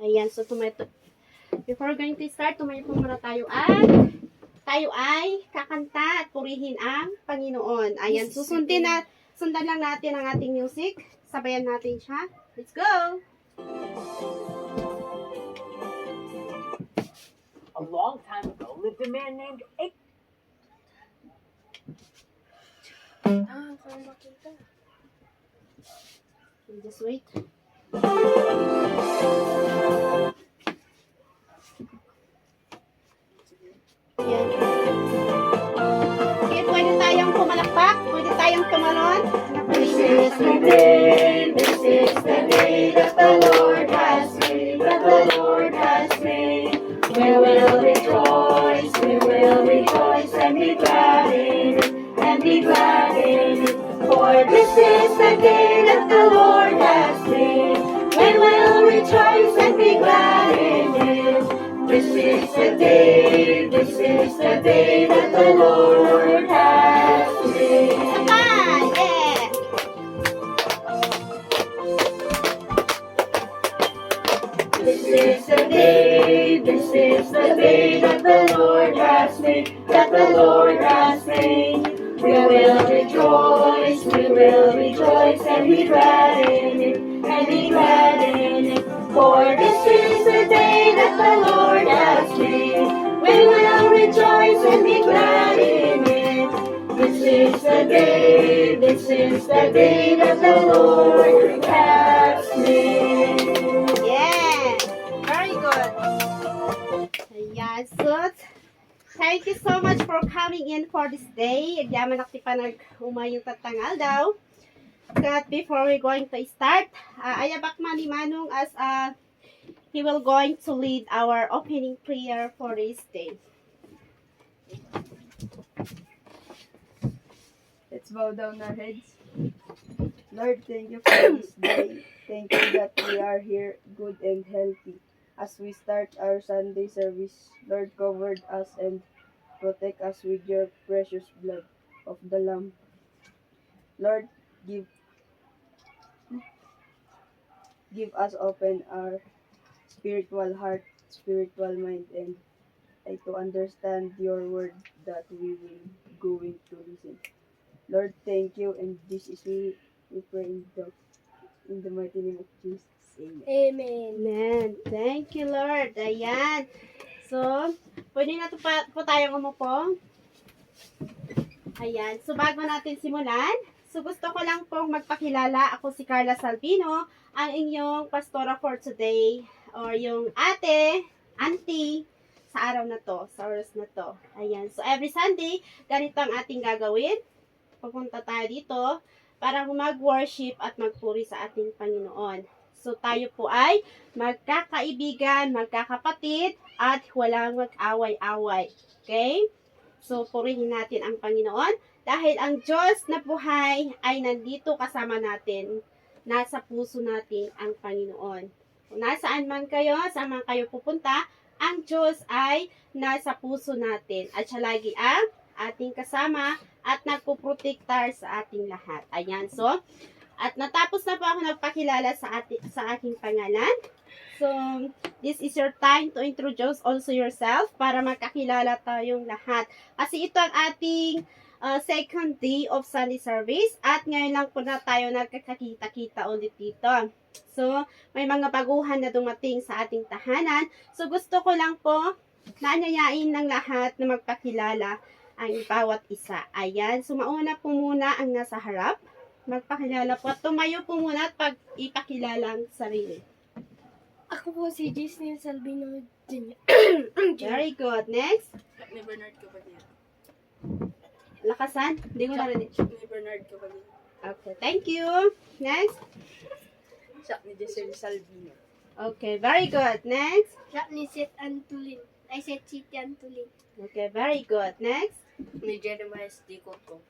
Ayan, so before going to start, tumayo po muna tayo ay kakanta at purihin ang Panginoon. Ayan, sundan lang natin ang ating music. Sabayan natin siya. Let's go! A long time ago lived a man named Ape. Just wait. Ayan. Okay, pwede tayong pumalakpak. Pwede tayong tumalon. This is the day that the Lord has made, that the Lord has made. We will rejoice and be glad in it, and be glad in it. For this is the day that the Lord has made. We will rejoice and be glad in it. This is the day that the Lord has made. Sabay! Yeah! This is the day that the Lord has made, that the Lord has made. We will rejoice and be glad in it, and be glad in it. For this is the day that the Lord has made. We will rejoice and be glad in it. This is the day that the Lord has made. Yeah! Very good. Ayan, so, thank you so much for coming in for this day. Yaman akti pa nag-umayong tatangal daw. But before we're going to start, ayabak mani manong as he will going to lead our opening prayer for this day. Let's bow down our heads. Lord, thank you for this day. Thank you that we are here good and healthy. As we start our Sunday service, Lord, cover us and protect us with your precious blood of the Lamb. Lord, give us open our spiritual heart, spiritual mind, and to understand your word that we will going to listen. Lord, thank you, and this is we pray in the mighty name of Jesus. Amen. Amen. Thank you, Lord. Ayan. So, pwede na po tayong umupo. Ayan. So, bago natin simulan, so gusto ko lang pong magpakilala. Ako si Carla Salvino, ang inyong pastora for today, or yung auntie, sa araw na to, sa oras na to. Ayan. So, every Sunday, ganito ang ating gagawin. Pupunta tayo dito para mag-worship at magpuri sa ating Panginoon. So, tayo po ay magkakaibigan, magkakapatid, at walang mag-away-away. Okay? So, purihin natin ang Panginoon dahil ang Diyos na buhay ay nandito kasama natin. Nasa puso natin ang Panginoon. Kung nasaan man kayo, saan man kayo pupunta, ang Diyos ay nasa puso natin. At siya lagi ang ating kasama at nagpuprotektar sa ating lahat. Ayan, so, at natapos na po ako nagpakilala sa aking pangalan. So, this is your time to introduce also yourself para magkakilala tayong lahat. Kasi ito ang ating second day of Sunday service at ngayon lang po na tayo nagkakakita-kita ulit dito. So, may mga baguhan na dumating sa ating tahanan. So, gusto ko lang po naanyayain ng lahat na magpakilala ang bawat isa. Ayan. So, mauna po muna ang nasa harap. Magpakilala po. Tumayo po muna at ipakilala ang sarili. Ako po si Gisnil Salvino Jr. Very good. Next. Ni Bernard Caballero. Lakasan. Hindi ko narinig. Ni Bernard Caballero. Okay. Thank you. Next. Siya ni Giselle Salvino. Okay. Very good. Next. Siya ni Seth Antulin. Ay, Seth City Antulin. Okay. Very good. Next. Ni Jeremiah D. Cotto.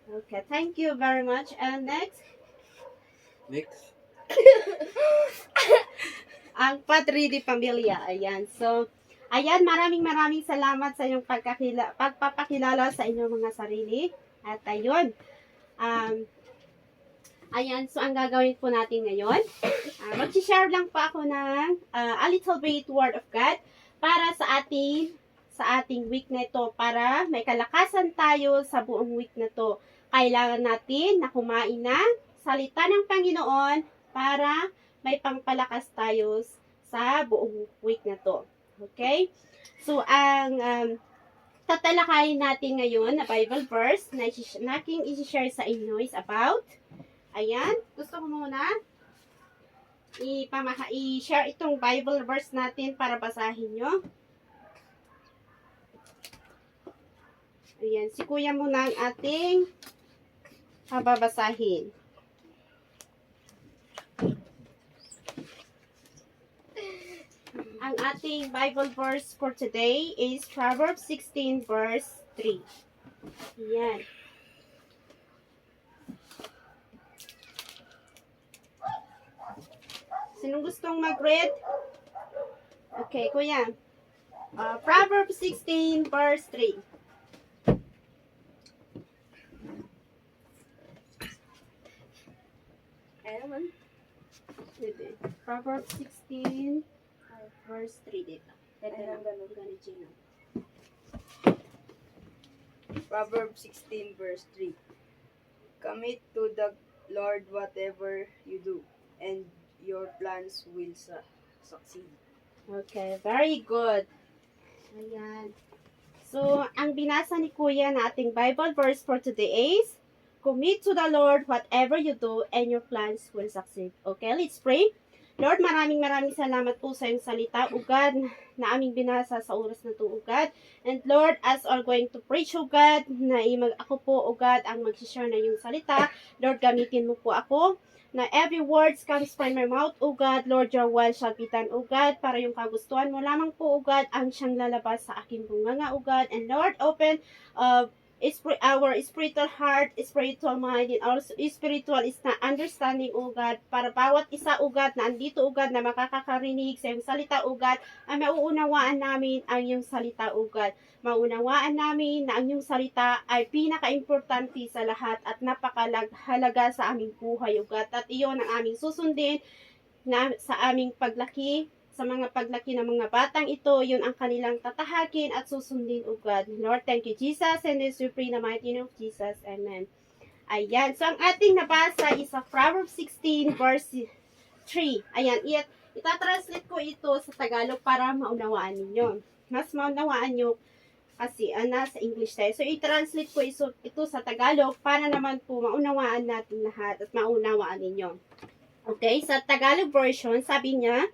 Okay. Thank you very much. And next. Next. Ang Padre de Pamilya. Ayan. So, ayan, maraming salamat sa inyong pagpapakilala sa inyong mga sarili. At ayun, Ayan, so ang gagawin po natin ngayon, mag-share lang po ako ng a little bit word of God para sa ating week na ito, para may kalakasan tayo sa buong week na to. Kailangan natin na kumain ng salita ng Panginoon para may pangpalakas tayo sa buong week na to. Okay? So, ang tatalakayin natin ngayon na Bible verse na aking i-share sa inyo is about, ayan, gusto ko muna i-share itong Bible verse natin para basahin nyo. Ayan, si Kuya muna ang ating pababasahin. Ang ating Bible verse for today is Proverbs 16 verse 3. Ayan. Sinong gustong mag-read? Okay, Kuya. Proverbs 16 verse 3. Kaya naman. Dito. Proverbs 16 verse 3 dito. Dito Ayan, lang. Ganun dyan. Proverbs 16 verse 3. Commit to the Lord whatever you do, and your plans will succeed. Okay, very good. Ayan. So, ang binasa ni Kuya na ating Bible verse for today is, commit to the Lord whatever you do and your plans will succeed. Okay, let's pray. Lord, maraming salamat po sa iyong salita, O God, na aming binasa sa oras na to, O God. And Lord, as we're going to preach, O God, na ako po, O God, ang mag-share na yung salita, Lord, gamitin mo po ako, na every words comes from my mouth, O God, Lord, your will shall be done, O God, para yung kagustuhan mo lamang po, O God, ang siyang lalabas sa aking bunganga, O God. And Lord, open our spiritual heart, spiritual mind, and also spiritual is na understanding, O God, para bawat isa, O God, na andito, O God, na makakakarinig sa iyong salita, O God, ay mauunawaan namin ang iyong salita, O God. Maunawaan namin na ang iyong salita ay pinaka-importante sa lahat at napakahalaga sa aming buhay, O God. At iyon ang aming susundin na sa aming paglaki, sa mga paglaki ng mga batang ito, yun ang kanilang tatahakin at susundin, O God. Lord, thank you, Jesus, and this we pray in the mighty name of Jesus. Amen. Ayan. So, ang ating nabasa is sa Proverbs 16, verse 3. Ayan. Itatranslate ko ito sa Tagalog para maunawaan ninyo. Mas maunawaan nyo kasi nasa English tayo. So, i-translate ko ito sa Tagalog para naman po maunawaan natin lahat at maunawaan ninyo. Okay? Sa Tagalog version, sabi niya,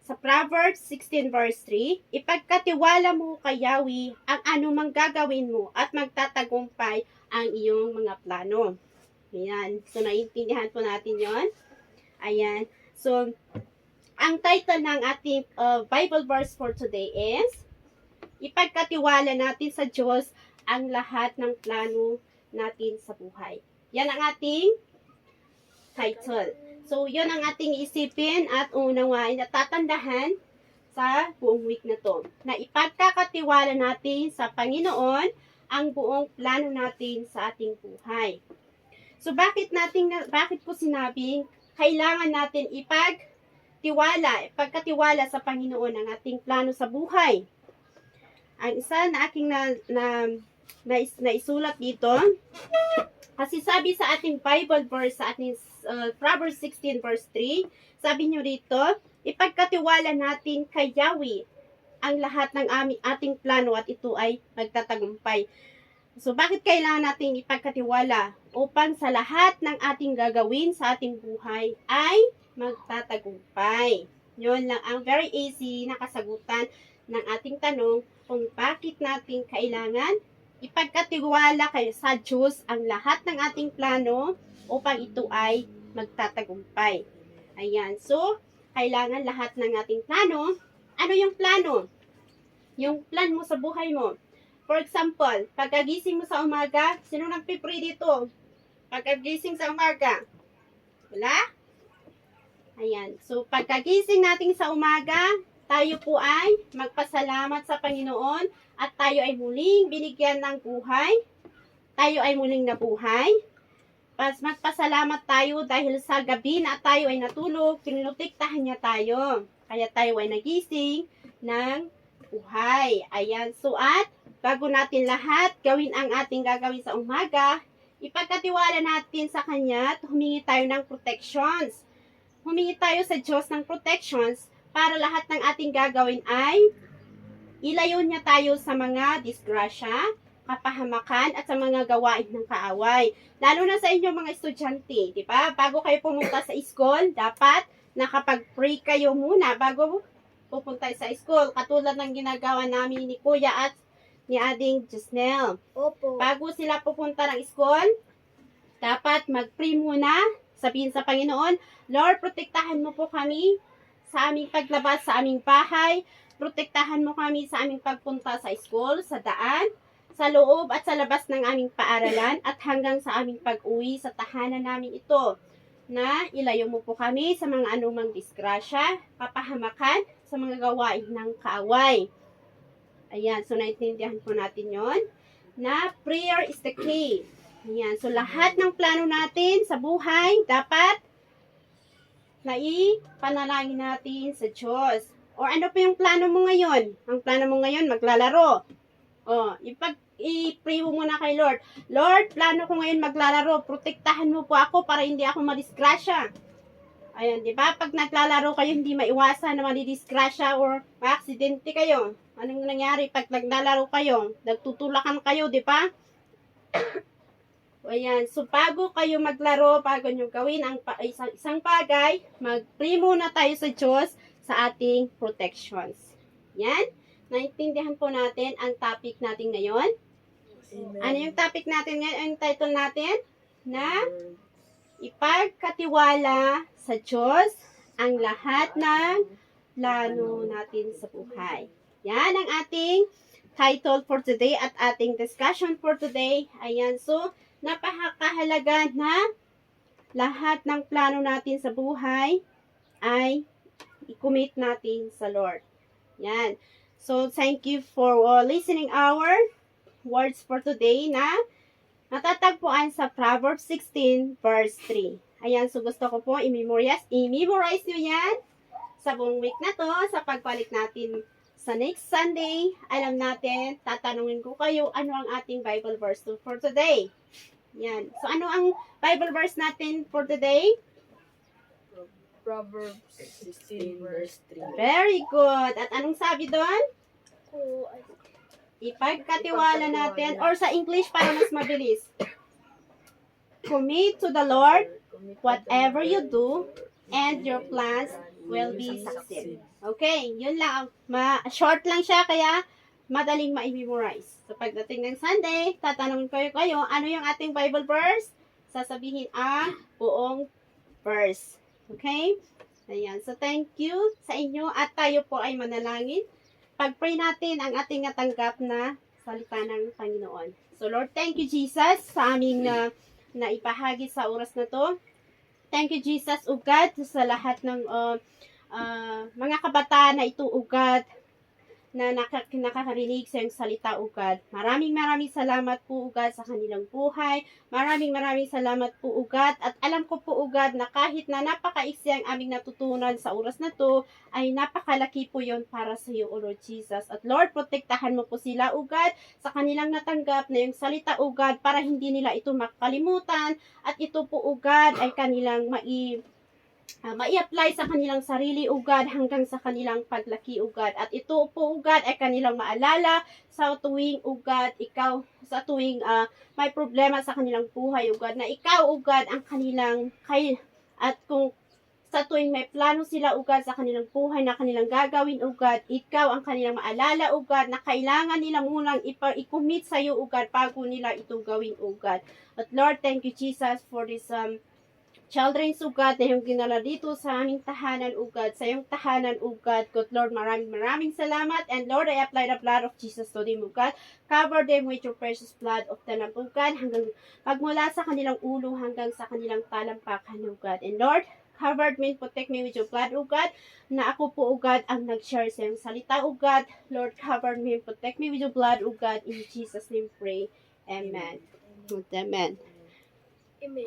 sa Proverbs 16 verse 3, ipagkatiwala mo kay Yahweh ang anumang gagawin mo at magtatagumpay ang iyong mga plano. Ayan. So, naiintindihan po natin yon. Ayan. So, ang title ng ating Bible verse for today is, ipagkatiwala natin sa Diyos ang lahat ng plano natin sa buhay. Yan ang ating title. So, yun ang ating isipin at unawain at tatandahan sa buong week na to. Na ipagkakatiwala natin sa Panginoon ang buong plano natin sa ating buhay. So, bakit ko sinabing kailangan natin ipagkatiwala sa Panginoon ang ating plano sa buhay? Ang isa na aking naisulat dito, kasi sabi sa ating Bible verse, sa ating Proverbs 16 verse 3, sabi nyo rito, ipagkatiwala natin kay Yahweh ang lahat ng ating plano at ito ay magtatagumpay. So, bakit kailangan natin ipagkatiwala? Upang sa lahat ng ating gagawin sa ating buhay ay magtatagumpay. Yun lang ang very easy na kasagutan ng ating tanong kung bakit natin kailangan ipagkatiwala sa Diyos ang lahat ng ating plano upang ito ay magtatagumpay. Ayan. So, kailangan lahat ng ating plano. Ano yung plano? Yung plan mo sa buhay mo. For example, pagkagising mo sa umaga, sino nagpipray dito? Pagkagising sa umaga? Wala? Ayan. So, pagkagising natin sa umaga, tayo po ay magpasalamat sa Panginoon at tayo ay muling binigyan ng buhay. Tayo ay muling nabuhay. magpasalamat tayo dahil sa gabi na tayo ay natulog, pinutiktahan niya tayo. Kaya tayo ay nagising ng buhay. Ayan, so at bago natin lahat gawin ang ating gagawin sa umaga, ipagkatiwala natin sa Kanya at humingi tayo ng protections. Humingi tayo sa Diyos ng protections para lahat ng ating gagawin ay ilayo niya tayo sa mga disgrasya, kapahamakan at sa mga gawain ng kaaway. Lalo na sa inyong mga estudyante, di ba? Bago kayo pumunta sa school, dapat nakapag-pray kayo muna bago pupunta sa school. Katulad ng ginagawa namin ni Kuya at ni Ading Jusnel. Opo. Bago sila pupunta ng school, dapat mag-pray muna. Sabihin sa Panginoon, Lord, protektahan mo po kami sa aming paglabas sa aming bahay. Protektahan mo kami sa aming pagpunta sa school, sa daan, sa loob at sa labas ng aming paaralan at hanggang sa aming pag-uwi sa tahanan namin ito. Na ilayo mo po kami sa mga anumang disgrasya, kapahamakan, sa mga gawain ng kaaway. Ayan, so naintindihan po natin yon na prayer is the key. Ayan, so lahat ng plano natin sa buhay, dapat naipanalangin natin sa Diyos. O ano po yung plano mo ngayon? Ang plano mo ngayon, maglalaro. O, i-pray mo muna kay Lord. Lord, plano ko ngayon maglalaro. Protektahan mo po ako para hindi ako madisgrasya. Ayan, di ba? Pag naglalaro kayo, hindi maiwasan na madidisgrasya or ma-aksidente kayo. Anong nangyari pag naglalaro kayo? Nagtutulakan kayo, di ba? Ayan, so bago kayo maglaro, bago nyo gawin ang isang bagay, mag-pray muna tayo sa Diyos sa ating protections. Yan. Naintindihan po natin ang topic natin ngayon. Amen. Ano yung topic natin ngayon? Ang title natin? Na ipagkatiwala sa Diyos ang lahat ng plano natin sa buhay. Yan ang ating title for today at ating discussion for today. Ayan, so napakahalaga na lahat ng plano natin sa buhay ay i-commit natin sa Lord. Yan. So, thank you for listening our words for today na natatagpuan sa Proverbs 16 verse 3. Ayan, so gusto ko po i-memorize nyo yan sa buong week na to, sa pagbalik natin sa next Sunday. Alam natin, tatanungin ko kayo ano ang ating Bible verse for today. Yan. So, ano ang Bible verse natin for today? Proverbs 16 verse 3. Very good. At anong sabi doon? Oo. Ipagkatiwala natin, or sa English para mas mabilis. Commit to the Lord whatever you do, and your plans will be succeed. Okay, yun lang. Short lang siya, kaya madaling ma-memorize. So, pagdating ng Sunday, tatanungin kayo, ano yung ating Bible verse? Sasabihin ang buong verse. Okay? Ayan. So, thank you sa inyo at tayo po ay manalangin. Pag-pray natin ang ating natanggap na salita ng Panginoon. So, Lord, thank you, Jesus, sa aming naipahagi sa oras na to. Thank you, Jesus, O God, sa lahat ng mga kabataan na ito, O God, na nakakarinig sa iyong salita, O God. Maraming salamat po, O God, sa kanilang buhay. Maraming salamat po, O God. At alam ko po, O God, na kahit na napakaiksi ang aming natutunan sa oras na to, ay napakalaki po yon para sa iyo, O Lord Jesus. At Lord, protektahan mo po sila, O God, sa kanilang natanggap na yung salita, O God, para hindi nila ito makalimutan. At ito po, O God, ay kanilang mai-apply sa kanilang sarili, O God, hanggang sa kanilang paglaki, O God. At ito po, O God, ay kanilang maalala sa tuwing, O God, sa tuwing may problema sa kanilang buhay, O God, na ikaw, O God, ang kanilang, at kung sa tuwing may plano sila, O God, sa kanilang buhay na kanilang gagawin, O God, ikaw ang kanilang maalala, O God, na kailangan nila munang i-commit sa iyo, O God, bago nila ito gawin, O God. At Lord, thank you, Jesus, for this children, O God, na yung ginala dito sa aming tahanan, O God, sa iyong tahanan, O God. God, Lord, maraming salamat. And Lord, I apply the blood of Jesus to them, O God. Cover them with your precious blood of the Lamb, O God, hanggang magmula sa kanilang ulo hanggang sa kanilang talampakan, O God. And Lord, covered me, protect me with your blood, O God, na ako po, O God, ang nag-share sa iyong salita, O God. Lord, cover me, protect me with your blood, O God. In Jesus' name pray. Amen. Amen. Amen.